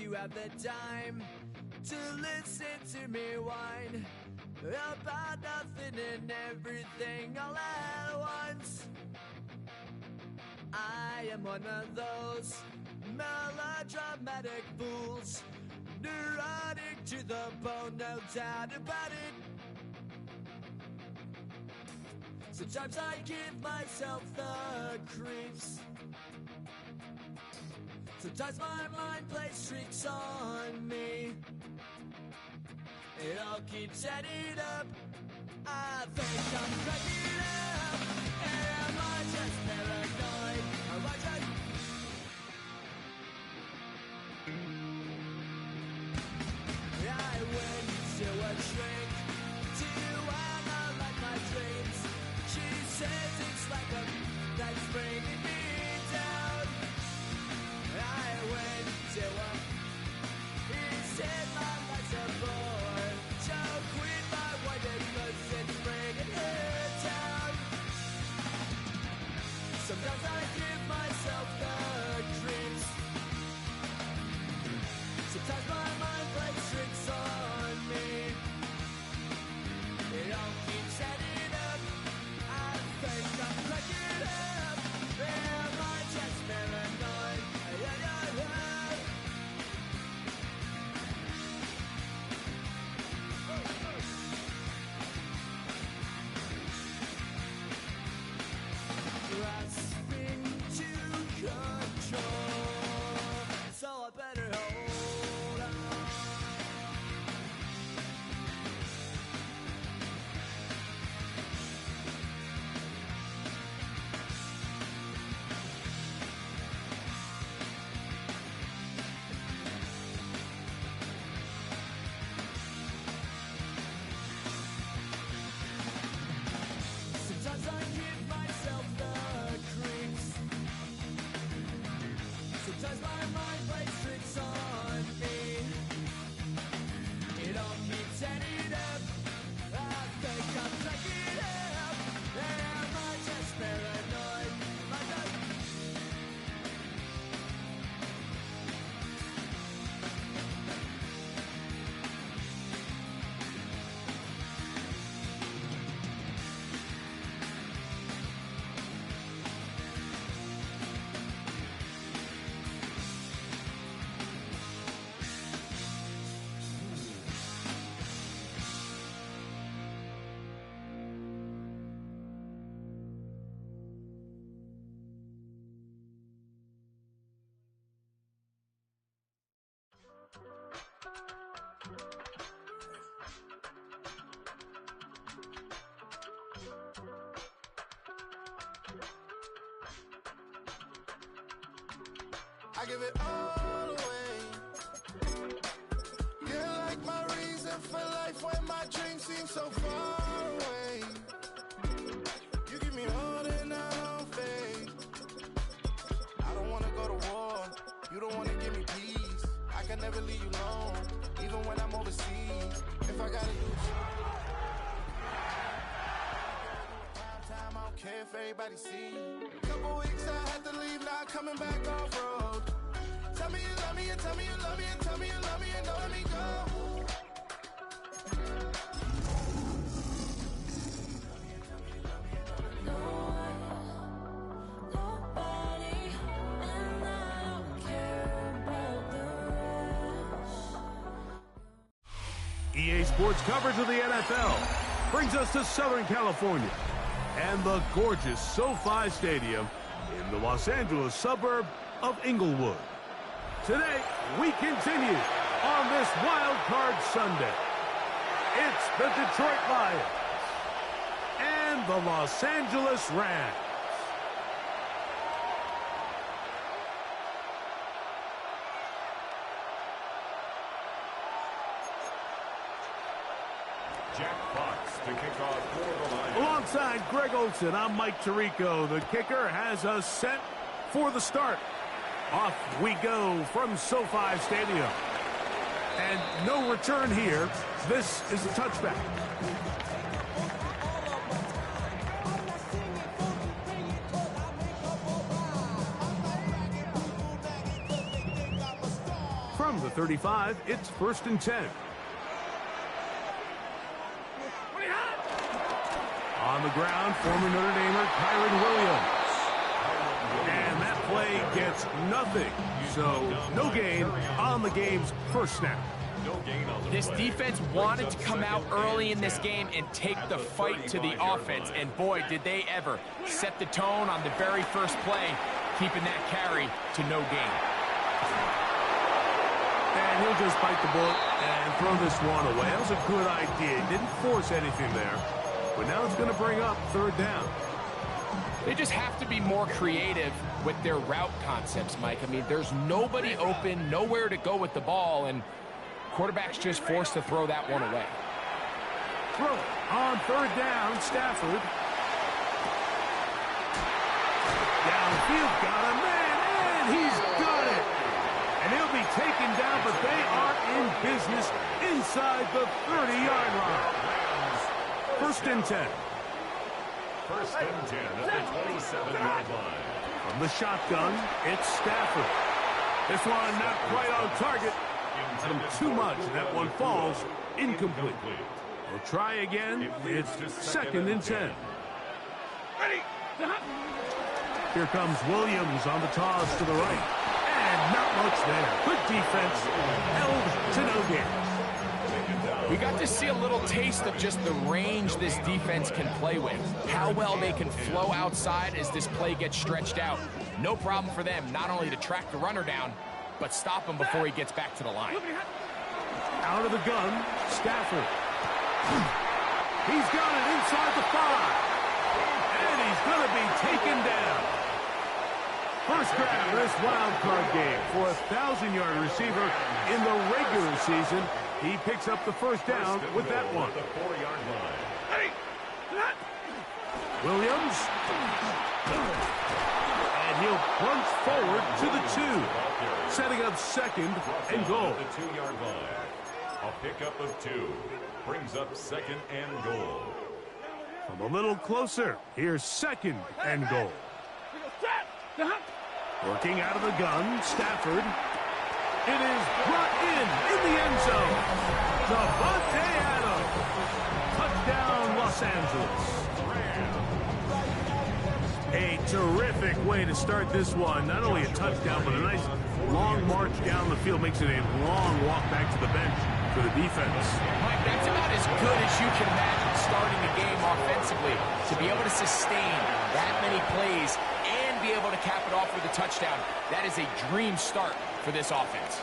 you have the time to listen to me whine about nothing and everything all at once. I am one of those melodramatic fools, neurotic to the bone, no doubt about it. Sometimes I give myself the creeps. Sometimes my mind plays tricks on me. It all keeps adding up. I think I'm cracking up. Am I just paranoid? Am I just... I went to a shrink to analyze my dreams. She says it's like a that's bringing me down. I went to a... He said my life's a bore. So quit my wife because it's bringing her down. Sometimes I give myself the creeps. Sometimes my mind plays tricks on me. It all keeps adding up. I think I'm cracking up. Am I just paranoid? Grasping to control, so I better hold on. Sometimes I give myself the creeps. Sometimes my mind plays tricks on me. It all keeps adding up. I think I'm cracking up. Am I just paranoid? Am I just... I give it all away. You're like my reason for life when my dreams seem so far away. You give me all and I don't fade. I don't wanna go to war. You don't wanna give me peace. I can never leave you alone, even when I'm overseas. If I gotta use time, I don't care if everybody see. Couple weeks I had to leave, now coming back off road. Tell me you love me and tell me you love me and tell me you love me and don't let me go. EA Sports coverage of the NFL brings us to Southern California and the gorgeous SoFi Stadium in the Los Angeles suburb of Inglewood. Today, we continue on this Wild Card Sunday. It's the Detroit Lions and the Los Angeles Rams. Jack Fox to kick off for the Lions. Alongside Greg Olson, I'm Mike Tirico. The kicker has us set for the start. Off we go from SoFi Stadium. And no return here. This is a touchback. From the 35, it's 1st and 10. On the ground, former Notre Damer Kyren Williams. And that play gets nothing. So no gain on the game's first snap. This defense wanted to come out early in this game and take the fight to the offense. And boy, did they ever set the tone on the very first play, keeping that carry to no gain. And he'll just bite the bullet and throw this one away. That was a good idea. He didn't force anything there. But now it's going to bring up 3rd down. They just have to be more creative with their route concepts, Mike. I mean, there's nobody open, nowhere to go with the ball, and quarterback's just forced to throw that one away. Throw on 3rd down, Stafford. Downfield, got a man, and he's got it. And he'll be taken down, but they are in business inside the 30-yard line. 1st and 10. 1st and 10 at the 27-yard line. From the shotgun, it's Stafford. This one not quite on target. Got him too much, and that one falls incomplete. We'll try again. It's 2nd and 10. Here comes Williams on the toss to the right. And not much there. Good defense. Held to no gain. We got to see a little taste of just the range this defense can play with. How well they can flow outside as this play gets stretched out. No problem for them not only to track the runner down, but stop him before he gets back to the line. Out of the gun, Stafford. He's got it inside the 5. And he's going to be taken down. First grab of this wild card game for a 1,000-yard receiver in the regular season. He picks up the 1st down with that one. Williams. And he'll plunge forward to the 2. Setting up 2nd and goal. The 2-yard line. A pickup of 2. Brings up 2nd and goal. From a little closer, here's 2nd and goal. Working out of the gun, Stafford. It is brought in the end zone. Davante Adams. Touchdown, Los Angeles. A terrific way to start this one. Not only a touchdown, but a nice long march down the field. Makes it a long walk back to the bench for the defense. Mike, that's about as good as you can imagine starting a game offensively. To be able to sustain that many plays and be able to cap it off with a touchdown, that is a dream start for this offense.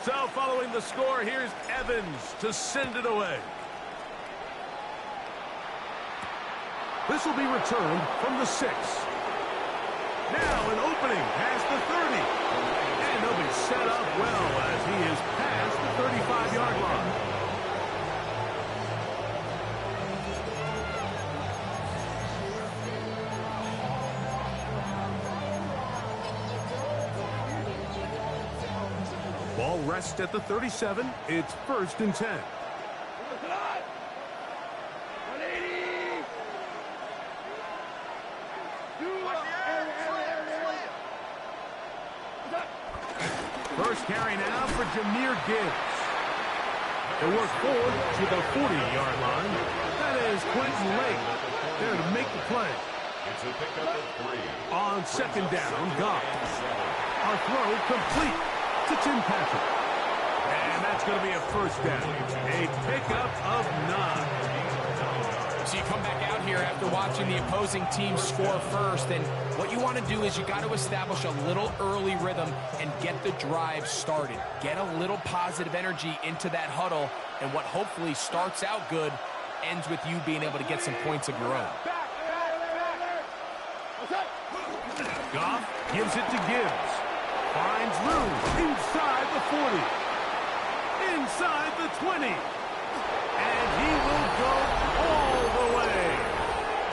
So following the score, here's Evans to send it away. This will be returned from the 6. Now an opening past the 30. And they'll be set up well as he is past the 35-yard line. Ball rests at the 37. It's 1st and 10. First carry now for Jahmyr Gibbs. They work forward to the 40-yard line. That is Quentin Lake there to make the play. It's a pickup of 3. On 2nd down, Goff. Our throw complete to Tim Patrick. And that's going to be a 1st down. A pickup of 9. So you come back out here after watching the opposing team score first, and what you want to do is you got to establish a little early rhythm and get the drive started. Get a little positive energy into that huddle, and what hopefully starts out good ends with you being able to get some points of your own. Goff gives it to Gibbs. Finds room inside the 40. Inside the 20. And he will go all the way.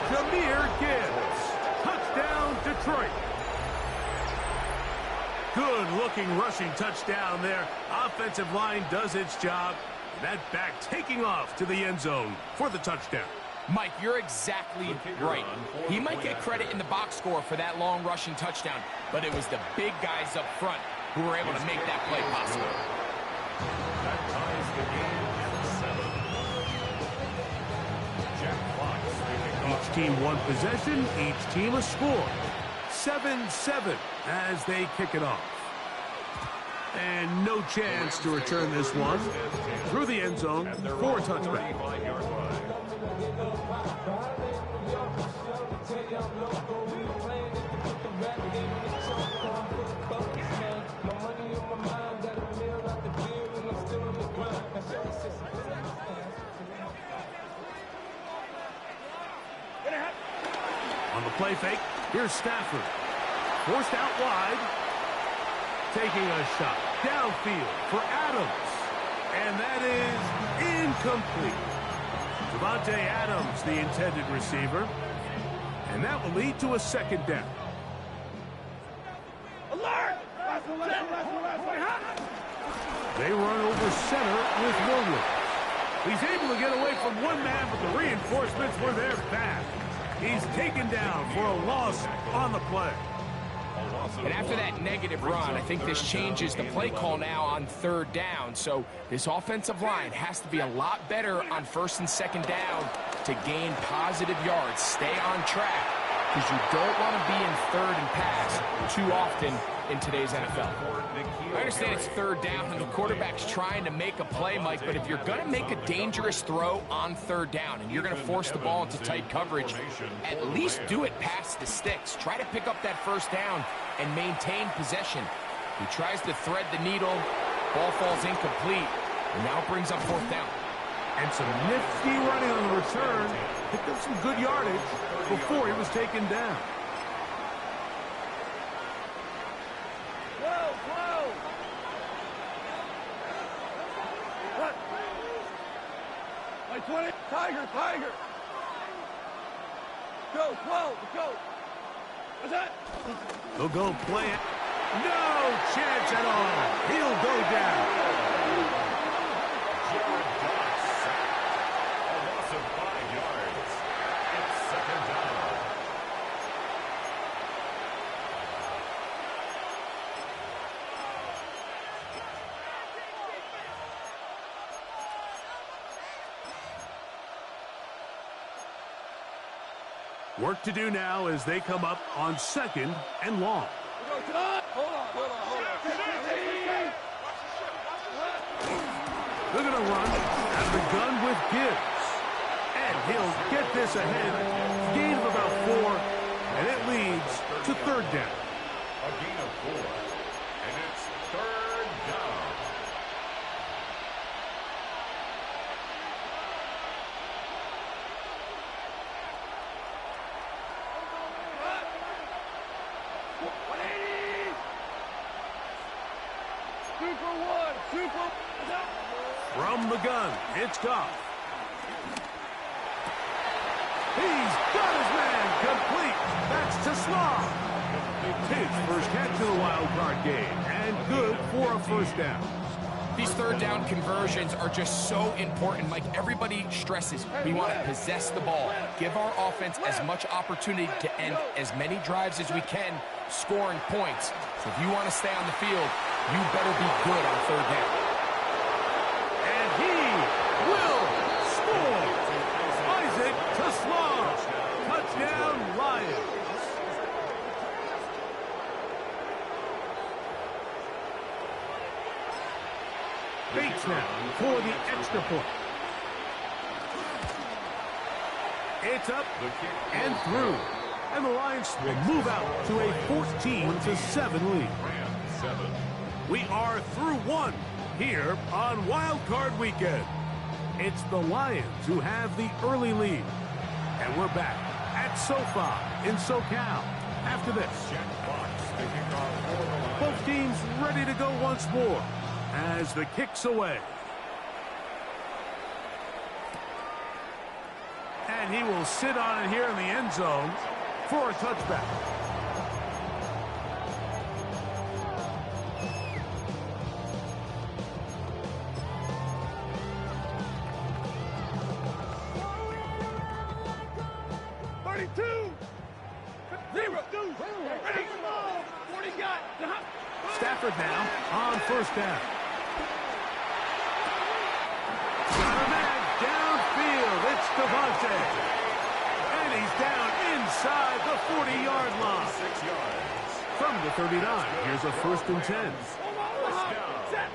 Jahmyr Gibbs. Touchdown, Detroit. Good-looking rushing touchdown there. Offensive line does its job. That back taking off to the end zone for the touchdown. Mike, you're exactly right. He might get credit in the box score for that long rushing touchdown, but it was the big guys up front who were able to make that play possible. That ties the game at 7. Jack Fox picking Each team one possession, each team a score. 7-7 as they kick it off. And no chance to return this one through the end zone for a touchback. On the play fake, here's Stafford. Forced out wide. Taking a shot downfield for Adams. And that is incomplete. Devontae Adams, the intended receiver. And that will lead to a second down. Alert! They run over center with Williams. He's able to get away from one man, but the reinforcements were there fast. He's taken down for a loss on the play. And after that negative run, I think this changes the play call now on third down. So this offensive line has to be a lot better on first and second down to gain positive yards. Stay on track, because you don't want to be in third and pass too often in today's NFL. I understand it's third down and the quarterback's trying to make a play, Mike, but if you're going to make a dangerous throw on third down and you're going to force the ball into tight coverage, at least do it past the sticks. Try to pick up that first down and maintain possession. He tries to thread the needle, ball falls incomplete, and now brings up fourth down. And some nifty running on the return. Picked up some good yardage before he was taken down. Like 20, Tiger. Go, 12, go. What's that? He'll go play it. No chance at all. He'll go down. Jared Goff sacked. A loss of 5 yards. It's second down. Work to do now as they come up on second and long. They're going to run out of the gun with Gibbs. And he'll get this ahead. Gain of about 4, and it leads to third down. A gain of 4. And it's third down. From the gun, it's Goff. He's got his man complete. That's to Slav. His first catch of the wild card game, and good for a first down. These third down conversions are just so important. Like everybody stresses, we want to possess the ball, give our offense as much opportunity to end as many drives as we can, scoring points. So if you want to stay on the field, you better be good on third down. And he will score. Isaac Toslav. Touchdown, Lions. Bates now for the extra point. It's up and through. And the Lions will move out to a 14-7 lead. We are through one here on Wild Card Weekend. It's the Lions who have the early lead. And we're back at SoFi in SoCal after this. Both teams ready to go once more as the kick's away. And he will sit on it here in the end zone for a touchback. Zero. Ready. 40 got. Stafford now on first down. Got a man downfield. It's Devontae. And he's down inside the 40-yard line. 6 yards. From the 39, here's a 1st and 10. Set.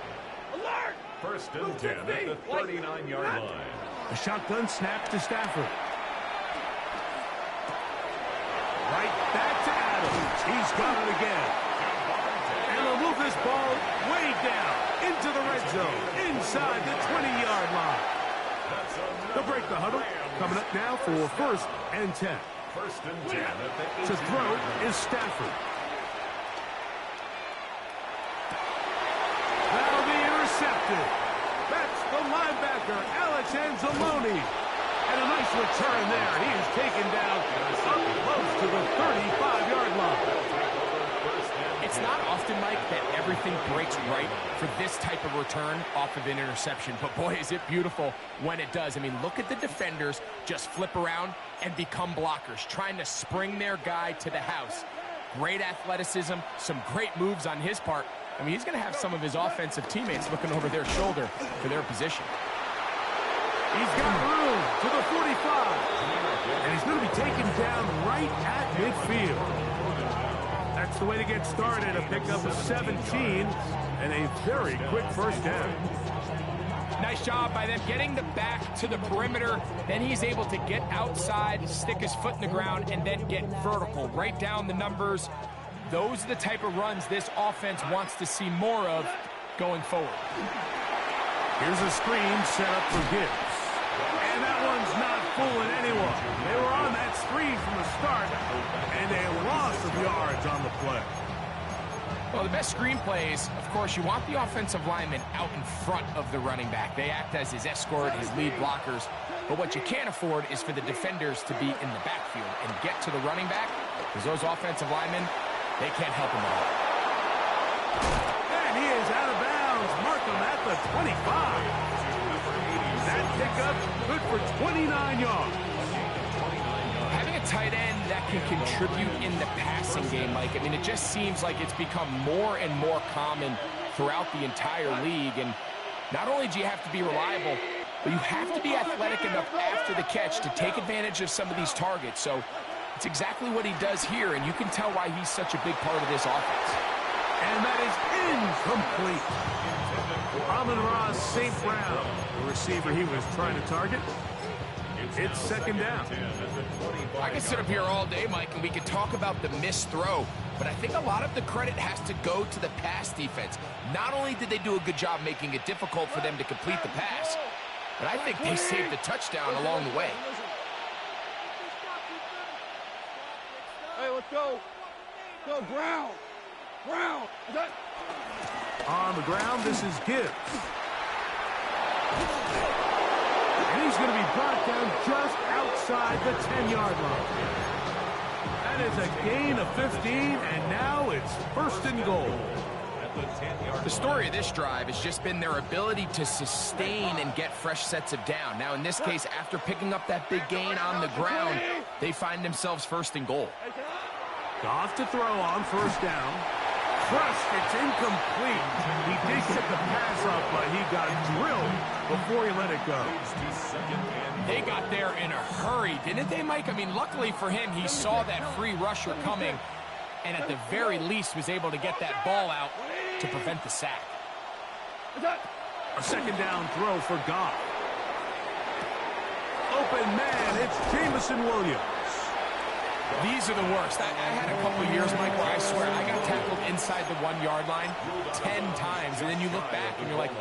Alert. 1st and 10 at the 39-yard line. A shotgun snap to Stafford. Right back to Adams. He's got it again. And they'll move this ball way down into the red zone, inside the 20-yard line. They'll break the huddle. Coming up now for 1st and 10. 1st and 10 at the 18. To throw is Stafford. That'll be intercepted. That's the linebacker, Alex Anzalone. And a nice return there. He is taken down up close to the 35-yard line. It's not often, Mike, that everything breaks right for this type of return off of an interception. But, boy, is it beautiful when it does. I mean, look at the defenders just flip around and become blockers, trying to spring their guy to the house. Great athleticism, some great moves on his part. I mean, he's going to have some of his offensive teammates looking over their shoulder for their position. He's got room to the 45. And he's going to be taken down right at midfield. That's the way to get started. A pickup of 17 and a very quick first down. Nice job by them getting the back to the perimeter. Then he's able to get outside, stick his foot in the ground, and then get vertical. Right down the numbers. Those are the type of runs this offense wants to see more of going forward. Here's a screen set up for Gibbs. And that one's not fooling anyone. They were on that screen from the start, and a loss of yards on the play. Well, the best screen plays, of course, you want the offensive lineman out in front of the running back. They act as his escort, his lead blockers. But what you can't afford is for the defenders to be in the backfield and get to the running back, because those offensive linemen, they can't help him at all. And he is out of bounds. Mark him at the 25. That pickup good for 29 yards. Having a tight end that can contribute in the passing game, Mike, I mean, it just seems like it's become more and more common throughout the entire league. And not only do you have to be reliable, but you have to be athletic enough after the catch to take advantage of some of these targets. So it's exactly what he does here, and you can tell why he's such a big part of this offense. And that is incomplete. Amon-Ra St. Brown, the receiver he was trying to target. It's 2nd down. I can sit up here all day, Mike, and we can talk about the missed throw, but I think a lot of the credit has to go to the pass defense. Not only did they do a good job making it difficult for them to complete the pass, but I think they saved the touchdown along the way. Hey, let's go. Go, Brown. Brown. Is that... On the ground, this is Gibbs. And he's going to be brought down just outside the 10-yard line. That is a gain of 15, and now it's 1st and goal. The story of this drive has just been their ability to sustain and get fresh sets of down. Now, in this case, after picking up that big gain on the ground, they find themselves 1st and goal. Goff to throw on 1st down. Crushed, it's incomplete. He did get the pass up, but he got drilled before he let it go. They got there in a hurry, didn't they, Mike? I mean, luckily for him, he saw that free rusher coming, and at the very least was able to get that ball out to prevent the sack. A 2nd down throw for Goff. Open man, it's Jameson Williams. These are the worst. I had a couple years, Mike, where I swear I got tackled inside the 1-yard line 10 times, and then you look back and you're like,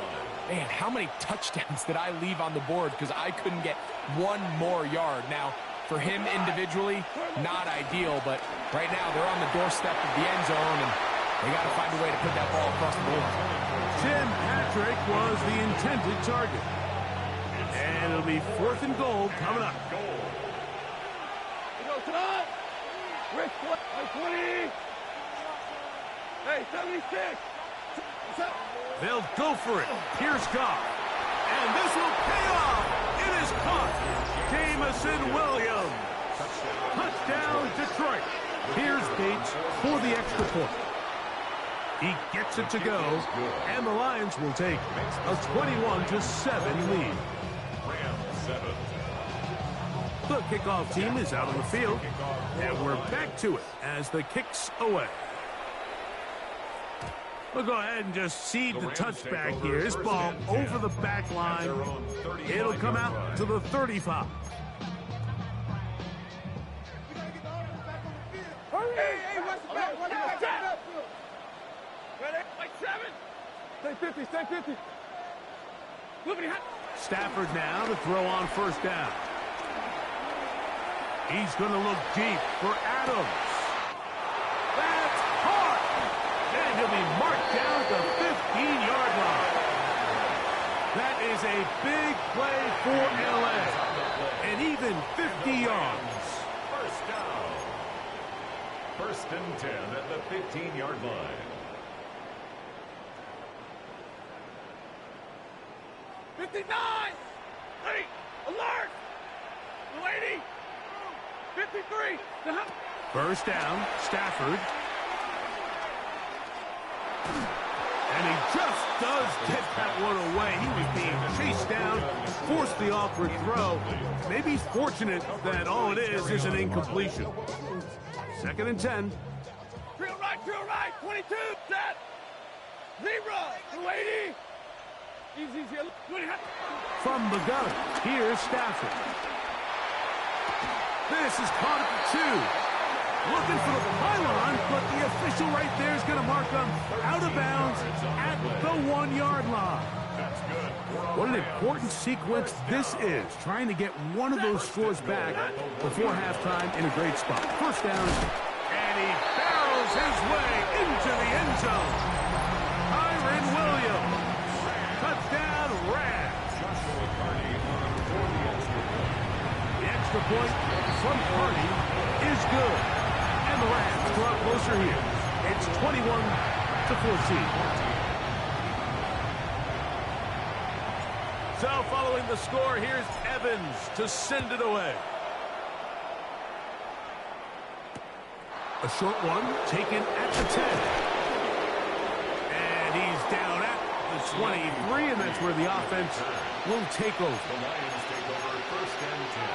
man, how many touchdowns did I leave on the board because I couldn't get one more yard? Now, for him individually, not ideal, but right now they're on the doorstep of the end zone, and they got to find a way to put that ball across the board. Tim Patrick was the intended target. And it'll be 4th and goal coming up. Rick, 20. Hey, 76. They'll go for it. Here's Goff. And this will pay off. It is caught. Jameson Williams. Touchdown, Detroit. Here's extra point. He gets it to go, and the Lions will take a 21-7 lead. The kickoff team is out on the field, and we're back to it as the kick's away. We'll go ahead and just cede the touchback here. This ball over the back line. It'll come out to the 35. Hey, watch the back. Watch the back. Ready? Like 7. Stay 50, stay 50. Stafford now to throw on first down. He's going to look deep for Adams. That's hard. And he'll be marked down at the 15-yard line. That is a big play for L.A. And even 50 yards. First down. First and 10 at the 15-yard line. 59. Ready. Alert. 280. 53. First down, Stafford. And he just does get that one away. He was being chased down, forced the awkward throw. Maybe he's fortunate that all it is an incompletion. Second and 10. Drill right, 22, set, 0, 280. Easy. From the gun, here's Stafford. This is caught at the 2. Looking for the pylon, but the official right there is going to mark them out of bounds at the 1-yard line. What an important sequence this is, trying to get one of those scores back before halftime in a great spot. First down, and he barrels his way into the end zone. Kyren Williams, touchdown Rams. The extra point from Carney is good. And the Rams draw closer here. It's 21-14. So following the score, here's Evans to send it away. A short one taken at the 10. And he's down at the 23, and that's where the offense will take over. The Lions take over first and 10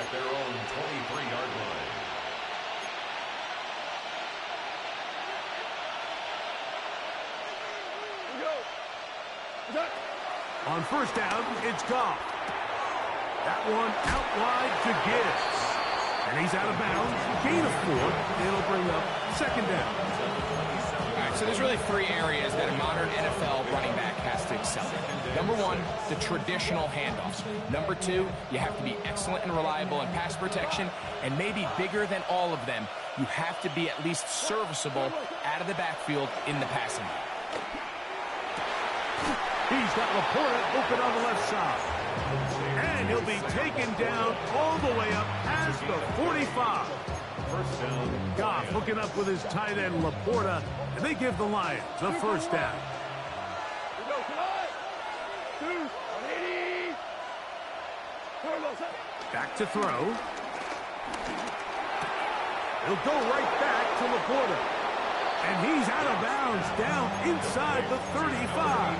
at their own 23-yard line. On first down, it's Goff. That one out wide to Gibbs. And he's out of bounds. Gain of 4. It'll bring up second down. All right, so there's really 3 areas that a modern NFL running back has to excel in. Number 1, the traditional handoffs. Number 2, you have to be excellent and reliable in pass protection. And maybe bigger than all of them, you have to be at least serviceable out of the backfield in the passing game. He's got Laporta open on the left side. And he'll be taken down all the way up past the 45. First down. Goff hooking up with his tight end Laporta, and they give the Lions a first down. Back to throw. He'll go right back to Laporta. And he's out of bounds down inside the 35.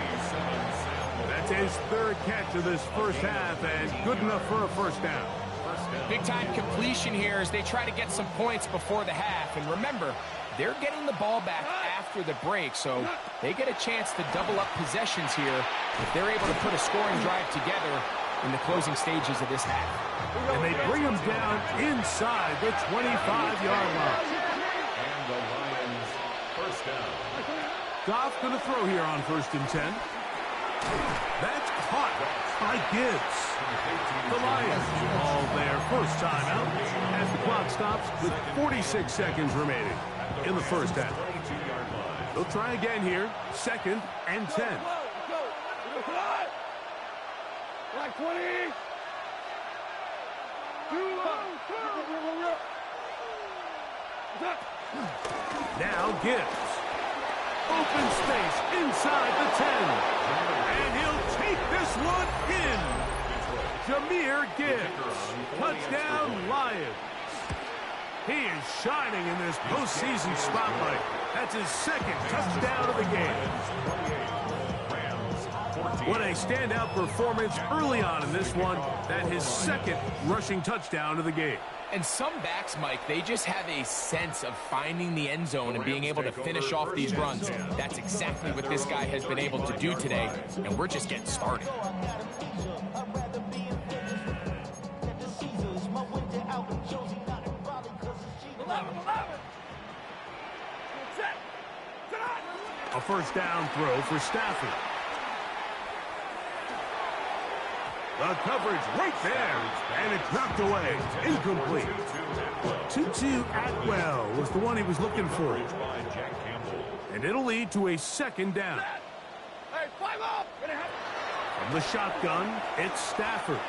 That's his 3rd catch of this first half, and good enough for a first down. Big-time completion here as they try to get some points before the half. And remember, they're getting the ball back after the break, so they get a chance to double up possessions here if they're able to put a scoring drive together in the closing stages of this half. And they bring him down inside the 25-yard line. And the Lions first down. Goff going to throw here on first and 10. That's caught by Gibbs. The Lions call their first timeout as the clock stops with 46 seconds remaining in the first half. They'll try again here, second and 10. Like 20. Now Gibbs. Open space inside the 10. And he'll take this one in. Jahmyr Gibbs. Touchdown Lions. He is shining in this postseason spotlight. That's his second touchdown of the game. What a standout performance early on in this one. That his second rushing touchdown of the game. And some backs, Mike, they just have a sense of finding the end zone and being able to finish off these runs. That's exactly what this guy has been able to do today, and we're just getting started. A first down throw for Stafford. The coverage right there, and it's knocked away. Incomplete. Tutu Atwell was the one he was looking for. And it'll lead to a second down. From the shotgun, it's Stafford.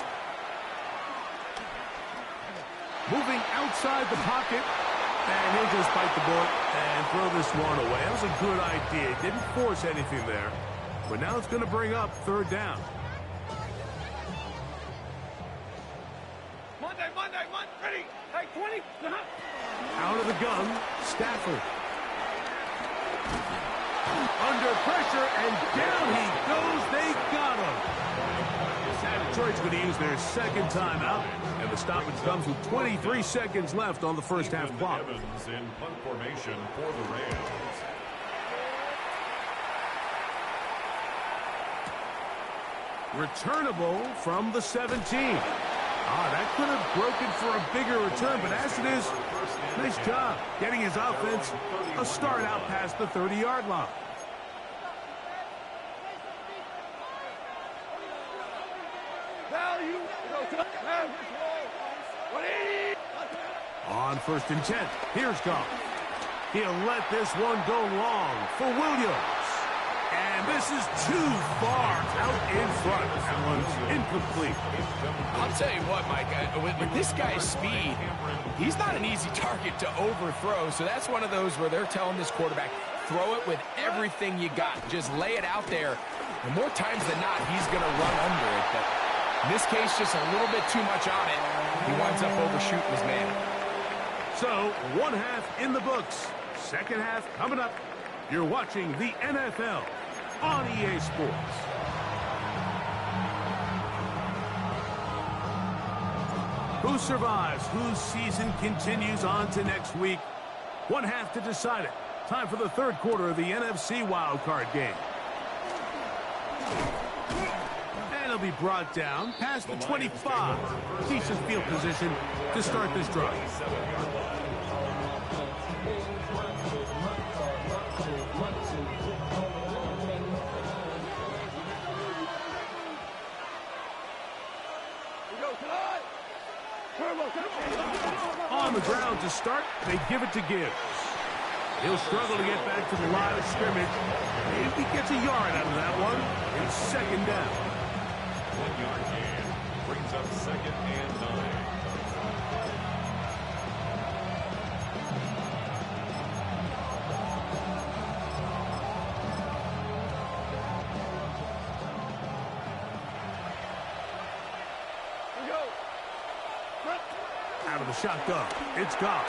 Moving outside the pocket, and he'll just bite the bullet and throw this one away. That was a good idea. Didn't force anything there. But now it's going to bring up third down. Monday, ready. Hey, 20. Out of the gun, Stafford. Under pressure, and down he goes. They got him. Now Detroit's going to use their second timeout, and the stoppage comes with 23 seconds left on the first half clock. Evans in punt formation for the Rams. Returnable from the 17. That could have broken for a bigger return, but as it is, nice job getting his offense a start out past the 30-yard line. On 1st and 10, here's Goff. He'll let this one go long for Williams. And this is too far out in front. That one's incomplete. I'll tell you what, Mike, with this guy's speed, he's not an easy target to overthrow. So that's one of those where they're telling this quarterback, throw it with everything you got. Just lay it out there. And more times than not, he's going to run under it. But in this case, just a little bit too much on it. He winds up overshooting his man. So, one half in the books. Second half coming up. You're watching the NFL on EA Sports. Who survives? Whose season continues on to next week? One half to decide it. Time for the third quarter of the NFC wildcard game. And it'll be brought down past the 25. Decent field position to start this drive. On the ground to start, they give it to Gibbs. He'll struggle to get back to the line of scrimmage. If he gets a yard out of that one, it's second down. 1 yard gain brings up 2nd and 9. Out of the shotgun, it's Goff.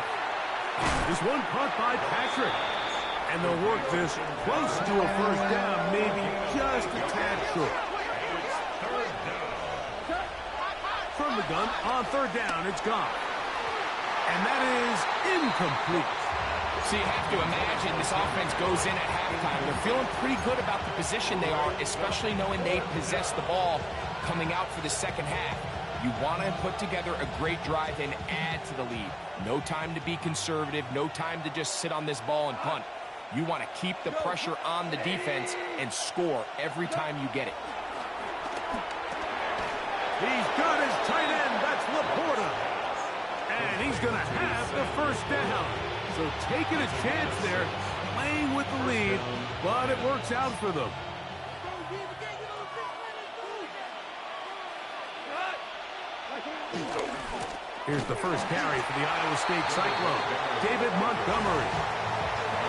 This one caught by Patrick. And they'll work this close to a first down, maybe just a tad short. From the gun, on third down, it's Goff. And that is incomplete. So you have to imagine this offense goes in at halftime. They're feeling pretty good about the position they are, especially knowing they possess the ball coming out for the second half. You want to put together a great drive and add to the lead. No time to be conservative. No time to just sit on this ball and punt. You want to keep the pressure on the defense and score every time you get it. He's got his tight end. That's Laporta. And he's going to have the first down. So taking a chance there, playing with the lead, but it works out for them. Here's the first carry for the Iowa State Cyclone, David Montgomery.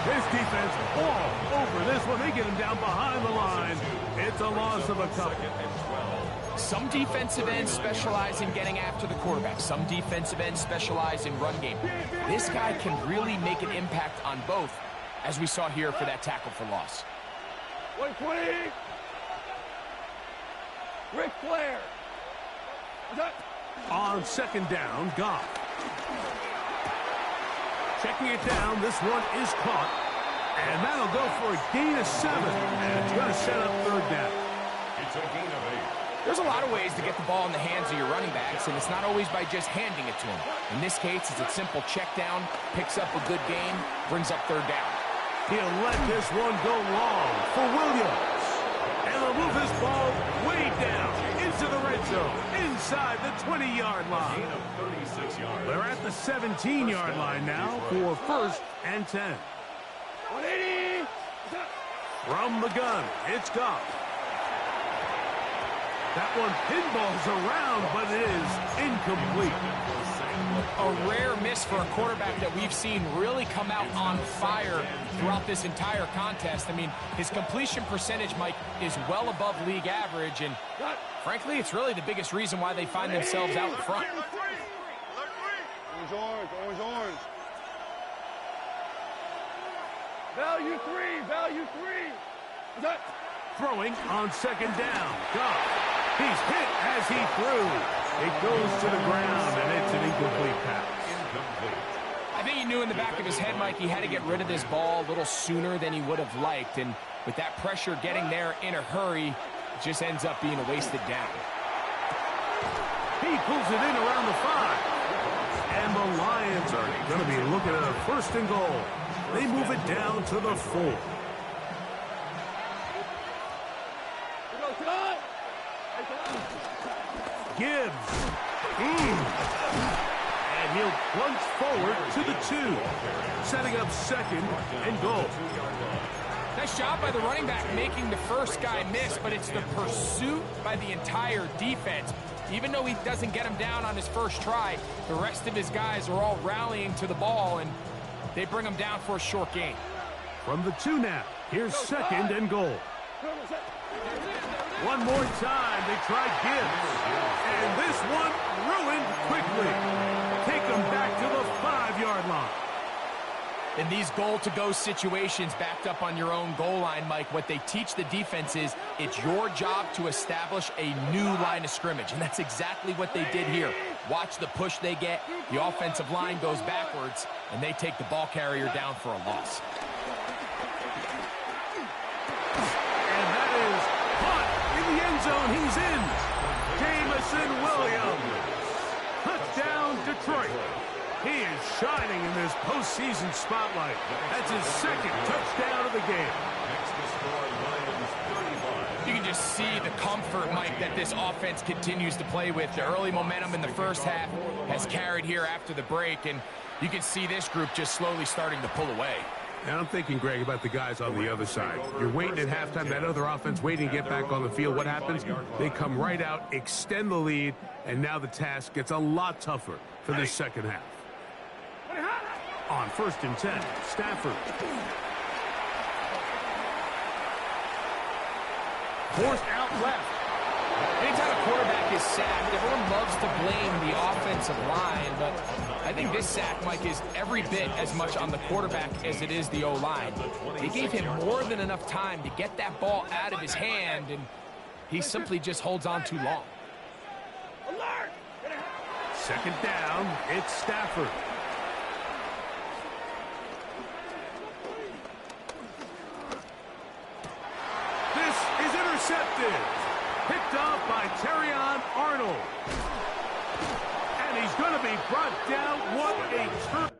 This defense all over this one. They get him down behind the line. It's a loss of a couple. Some defensive ends specialize in getting after the quarterback. Some defensive ends specialize in run game. This guy can really make an impact on both, as we saw here for that tackle for loss. 120. Ric Flair. On second down, Goff. Checking it down, this one is caught. And that'll go for a gain of 7. And it's going to set up third down. It's a gain of 8. There's a lot of ways to get the ball in the hands of your running backs, and it's not always by just handing it to them. In this case, it's a simple check down, picks up a good gain, brings up third down. He'll let this one go long for Williams. And they'll move his ball way down into the red zone, inside the 20-yard line. Gain of 36 yards. They're at the 17-yard line now for first and 10. 180. From the gun, it's Goff. That one pinballs around, but it is incomplete. A rare miss for a quarterback that we've seen really come out on fire throughout this entire contest. I mean, his completion percentage, Mike, is well above league average, and frankly, it's really the biggest reason why they find themselves out in front. Orange, orange. Value 3, value 3. Throwing on second down, Goff. He's hit as he threw. It goes to the ground, and it's an incomplete pass. I think he knew in the back of his head, Mike, he had to get rid of this ball a little sooner than he would have liked. And with that pressure getting there in a hurry, it just ends up being a wasted down. He pulls it in around the 5. And the Lions are going to be looking at a first and goal. They move it down to the 4. Gibbs. And he'll plunge forward to the 2, setting up second and goal. Nice job by the running back making the first guy miss, but it's the pursuit by the entire defense. Even though he doesn't get him down on his first try, the rest of his guys are all rallying to the ball, and they bring him down for a short gain. From the 2 now, here's second and goal. One more time, they try Gibbs. And this one ruined quickly. Take them back to the 5-yard line. In these goal-to-go situations backed up on your own goal line, Mike, what they teach the defense is it's your job to establish a new line of scrimmage, and that's exactly what they did here. Watch the push they get. The offensive line goes backwards, and they take the ball carrier down for a loss. And that is caught in the end zone. He's in. Jameson Williams. Touchdown, Detroit. He is shining in this postseason spotlight. That's his second touchdown of the game. Next to score, Lions 35. You can just see the comfort, Mike, that this offense continues to play with. The early momentum in the first half has carried here after the break, and you can see this group just slowly starting to pull away. And I'm thinking, Greg, about the guys on the other side. You're waiting at halftime, that other offense waiting to get back on the field. What happens? They come right out, extend the lead, and now the task gets a lot tougher for this second half. On first and 10, Stafford. Forced out left. Anytime a quarterback is sacked, everyone loves to blame the offensive line, but I think this sack, Mike, is every bit as much on the quarterback as it is the O-line. They gave him more than enough time to get that ball out of his hand, and he simply just holds on too long. Second down, it's Stafford. This is intercepted. Picked off by Terrion Arnold. And he's going to be brought down. What a turn.